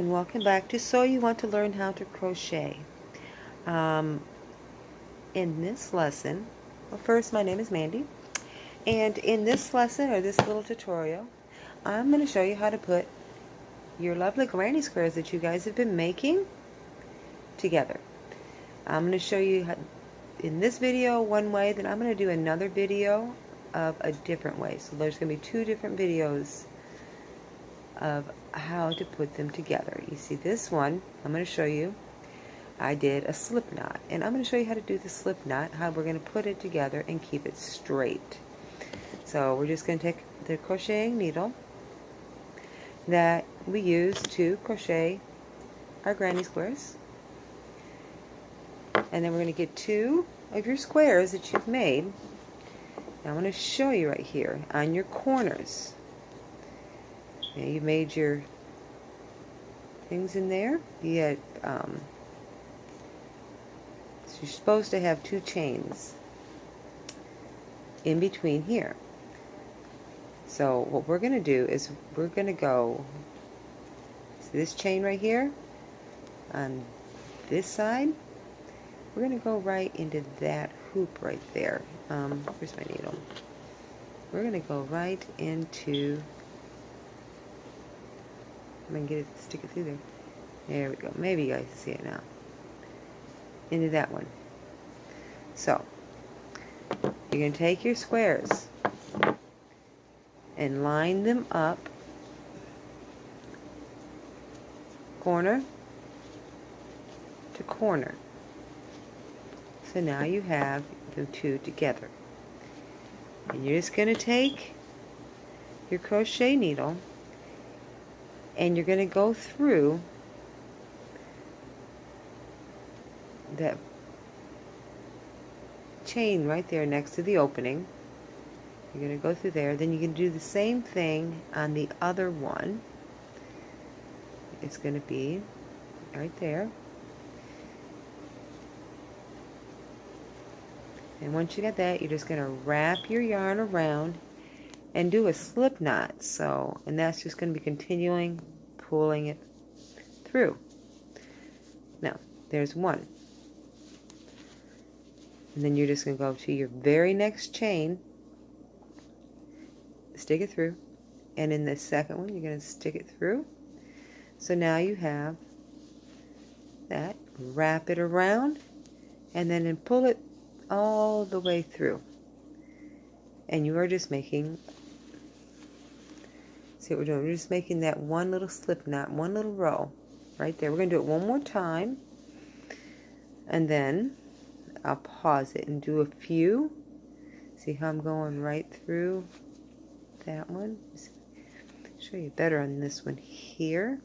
and welcome back to So You Want to Learn How to Crochet. Um, in this lesson, well, first, my name is Mandy, and in this lesson, or this little tutorial, I'm going to show you how to put your lovely granny squares that you guys have been making together. I'm going to show you how, in this video one way, then I'm going to do another video of a different way. So there's going to be two different videos of how to put them together. You see this one, I'm going to show you, I did a slip knot, and I'm going to show you how to do the slip knot, how we're going to put it together and keep it straight. So we're just going to take the crocheting needle that we use to crochet our granny squares, and then we're going to get two of your squares that you've made. Now I'm going to show you right here on your corners. Now you made your things in there. You had, so you're supposed to have two chains in between here. So what we're going to do is we're going to go, see this chain right here on this side, we're going to go right into that hoop right there. Where's my needle? We're going to go right into, I'm going to get it, stick it through there. There we go. Maybe you guys can see it now. Into that one. So you're going to take your squares and line them up corner to corner. So now you have the two together. And you're just going to take your crochet needle and you're going to go through that chain right there next to the opening. You're going to go through there. Then you can do the same thing on the other one. It's going to be right there. And once you get that, you're just going to wrap your yarn around and do a slip knot. So, and that's just going to be continuing pulling it through. Now, there's one. And then you're just going to go to your very next chain, stick it through, and in the second one you're going to stick it through. So now you have that, wrap it around, and then pull it all the way through. And you are just making, see what we're doing, we're just making that one little slip knot, one little row right there. We're going to do it one more time, and then I'll pause it and do a few. See how I'm going right through that one? Show you better on this one here.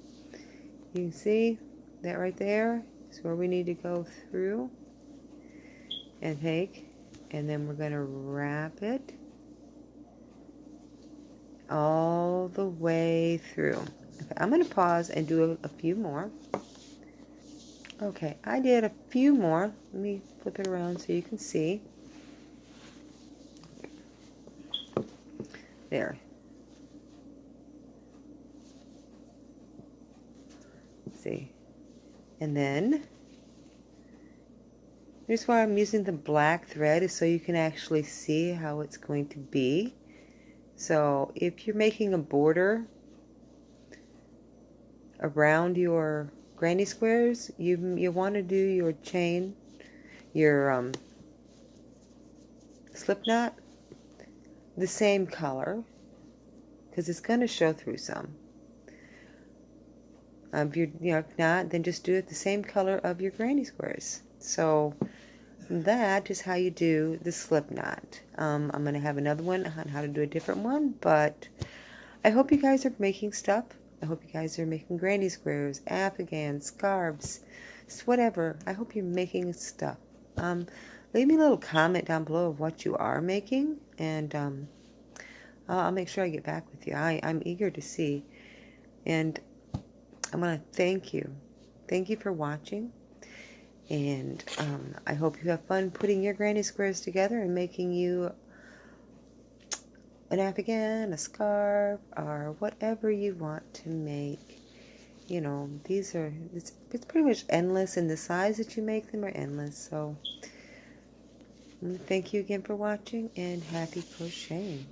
You can see that right there is where we need to go through and take, and then we're going to wrap it all the way through. Okay, I'm going to pause and do a few more. Okay, I did a few more. Let me flip it around so you can see. There. See. And then, here's why I'm using the black thread, is so you can actually see how it's going to be. So if you're making a border around your granny squares, you want to do your chain, your slip knot, the same color, because it's going to show through some. If if not, then just do it the same color of your granny squares. So that is how you do the slip knot. I'm going to have another one on how to do a different one, but I hope you guys are making stuff. I hope you guys are making granny squares, afghans, scarves, whatever. I hope you're making stuff. Leave me a little comment down below of what you are making, and I'll make sure I get back with you. I'm eager to see, and I want to thank you. Thank you for watching, and I hope you have fun putting your granny squares together and making you an afghan, a scarf, or whatever you want to make. you know, it's pretty much endless, and the size that you make them are endless. So thank you again for watching, and happy crocheting.